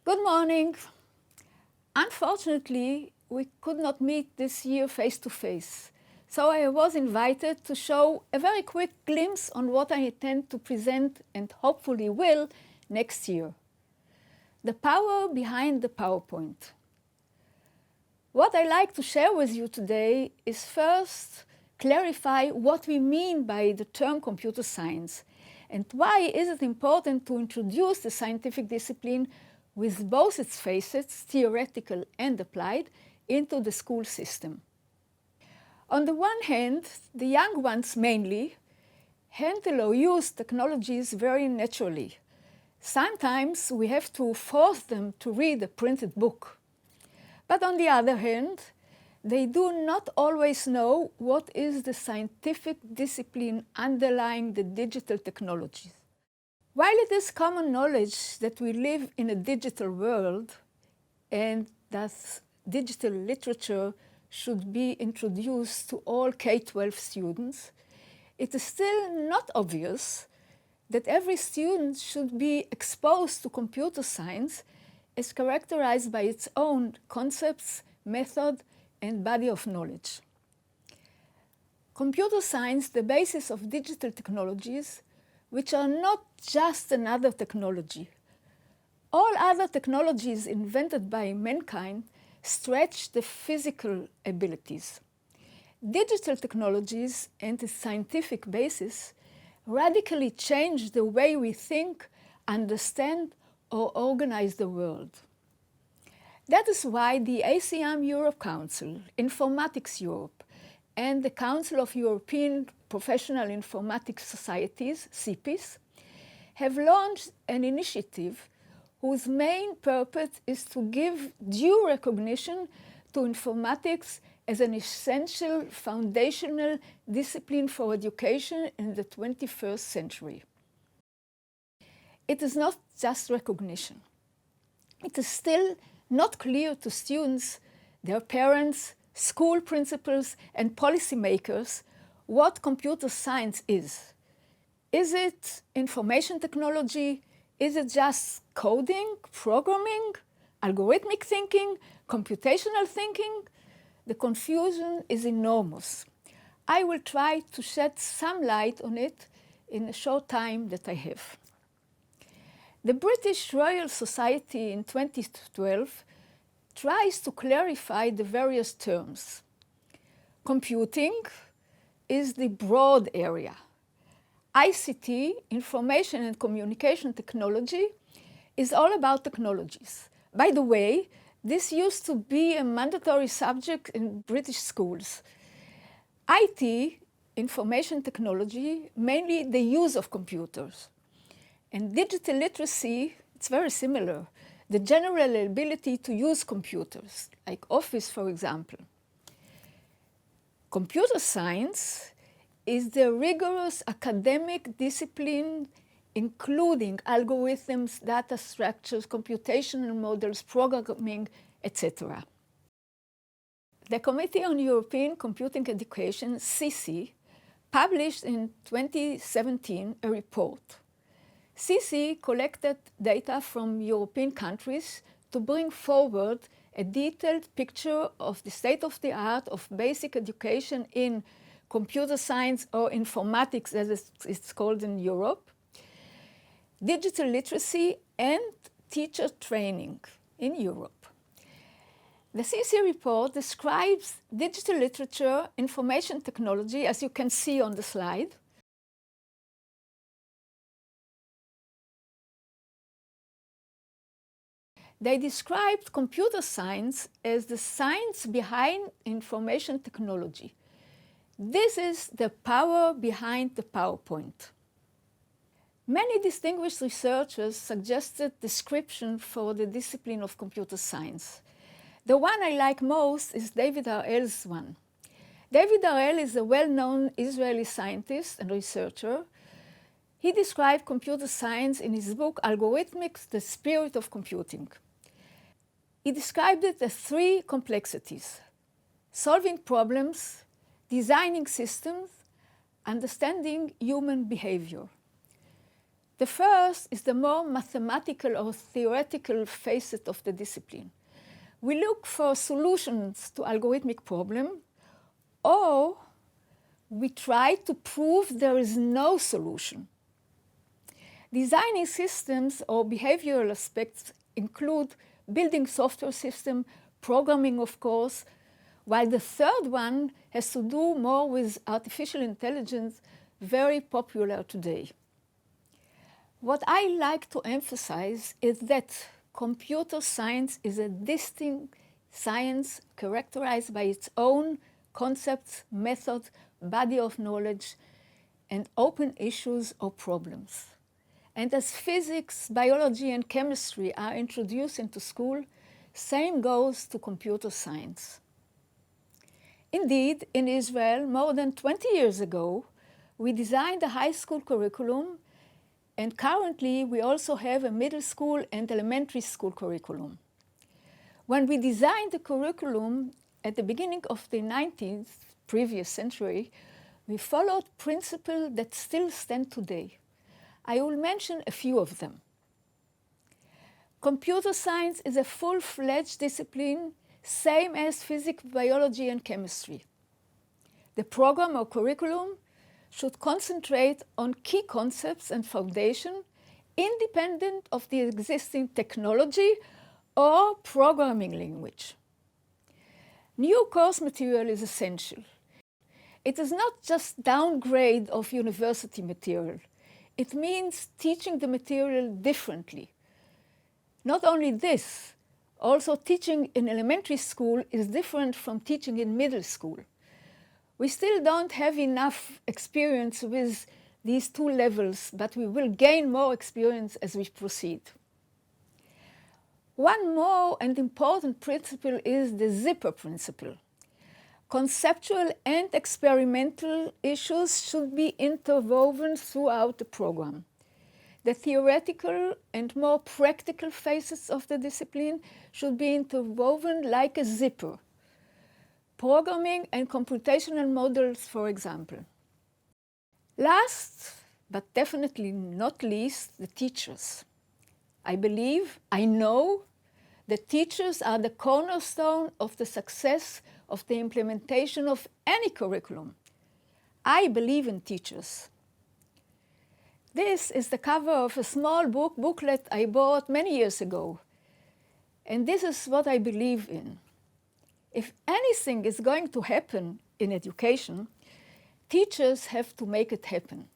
Good morning. Unfortunately, we could not meet this year face-to-face, so I was invited to show a very quick glimpse on what I intend to present and hopefully will next year. The power behind the PowerPoint. What I'd like to share with you today is first clarify what we mean by the term computer science and why is it important to introduce the scientific discipline with both its facets, theoretical and applied, into the school system. On the one hand, the young ones mainly handle or use technologies very naturally. Sometimes we have to force them to read a printed book. But on the other hand, they do not always know what is the scientific discipline underlying the digital technologies. While it is common knowledge that we live in a digital world and that digital literature should be introduced to all K-12 students, it is still not obvious that every student should be exposed to computer science as characterized by its own concepts, method, and body of knowledge. Computer science, the basis of digital technologies, which are not just another technology. All other technologies invented by mankind stretch the physical abilities. Digital technologies and its scientific basis radically change the way we think, understand, or organize the world. That is why the ACM Europe Council, Informatics Europe, and the Council of European Professional Informatics Societies, CIPIS, have launched an initiative whose main purpose is to give due recognition to informatics as an essential foundational discipline for education in the 21st century. It is not just recognition. It is still not clear to students, their parents, school principals, and policymakers what computer science is. Is it information technology? Is it just coding, programming, algorithmic thinking, computational thinking? The confusion is enormous. I will try to shed some light on it in the short time that I have. The British Royal Society in 2012 tries to clarify the various terms. Computing is the broad area. ICT, information and communication technology, is all about technologies. By the way, this used to be a mandatory subject in British schools. IT, information technology, mainly the use of computers. And digital literacy, it's very similar. The general ability to use computers, like Office, for example. Computer science is the rigorous academic discipline including algorithms, data structures, computational models, programming, etc. The Committee on European Computing Education, CC, published in 2017 a report. CC collected data from European countries to bring forward a detailed picture of the state of the art of basic education in computer science or informatics, as it's called in Europe, digital literacy, and teacher training in Europe. The CC report describes digital literature, information technology, as you can see on the slide. They described computer science as the science behind information technology. This is the power behind the PowerPoint. Many distinguished researchers suggested description for the discipline of computer science. The one I like most is David Harel's one. David Harel is a well-known Israeli scientist and researcher. He described computer science in his book Algorithmics, the Spirit of Computing. He described it as three complexities: solving problems, designing systems, understanding human behavior. The first is the more mathematical or theoretical facet of the discipline. We look for solutions to algorithmic problems, or we try to prove there is no solution. Designing systems or behavioral aspects include building software systems, programming, of course, while the third one has to do more with artificial intelligence, very popular today. What I like to emphasize is that computer science is a distinct science characterized by its own concepts, methods, body of knowledge, and open issues or problems. And as physics, biology, and chemistry are introduced into school, same goes to computer science. Indeed, in Israel, more than 20 years ago, we designed a high school curriculum, and currently we also have a middle school and elementary school curriculum. When we designed the curriculum at the beginning of the 19th, previous century, we followed principles that still stand today. I will mention a few of them. Computer science is a full-fledged discipline, same as physics, biology, and chemistry. The program or curriculum should concentrate on key concepts and foundation, independent of the existing technology or programming language. New course material is essential. It is not just downgrade of university material. It means teaching the material differently. Not only this, also teaching in elementary school is different from teaching in middle school. We still don't have enough experience with these two levels, but we will gain more experience as we proceed. One more and important principle is the zipper principle. Conceptual and experimental issues should be interwoven throughout the program. The theoretical and more practical phases of the discipline should be interwoven like a zipper. Programming and computational models, for example. Last, but definitely not least, the teachers. I know that teachers are the cornerstone of the success of the implementation of any curriculum. I believe in teachers. This is the cover of a small booklet I bought many years ago. And this is what I believe in. If anything is going to happen in education, teachers have to make it happen.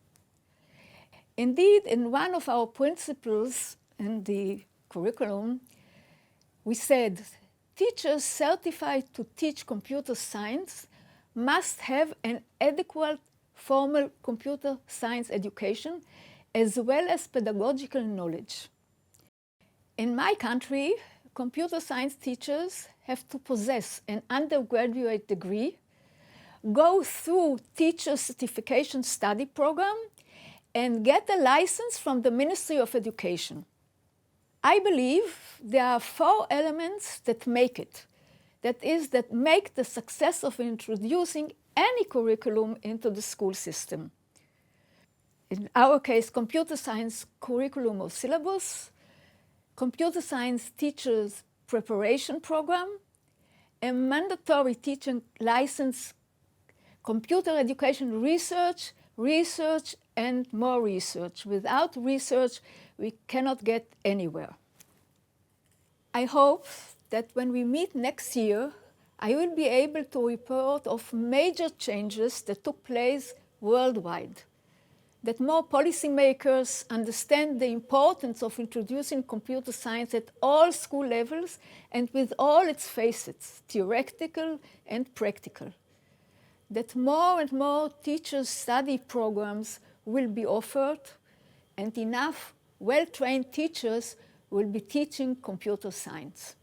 Indeed, in one of our principles in the curriculum, we said, teachers certified to teach computer science must have an adequate formal computer science education as well as pedagogical knowledge. In my country, computer science teachers have to possess an undergraduate degree, go through teacher certification study program, and get a license from the Ministry of Education. I believe there are 4 elements that make it. That is, that make the success of introducing any curriculum into the school system. In our case, computer science curriculum or syllabus, computer science teachers preparation program, a mandatory teaching license, computer education research, and more research. Without research, we cannot get anywhere. I hope that when we meet next year, I will be able to report of major changes that took place worldwide, that more policymakers understand the importance of introducing computer science at all school levels and with all its facets, theoretical and practical, that more and more teachers' study programs will be offered, and enough well-trained teachers will be teaching computer science.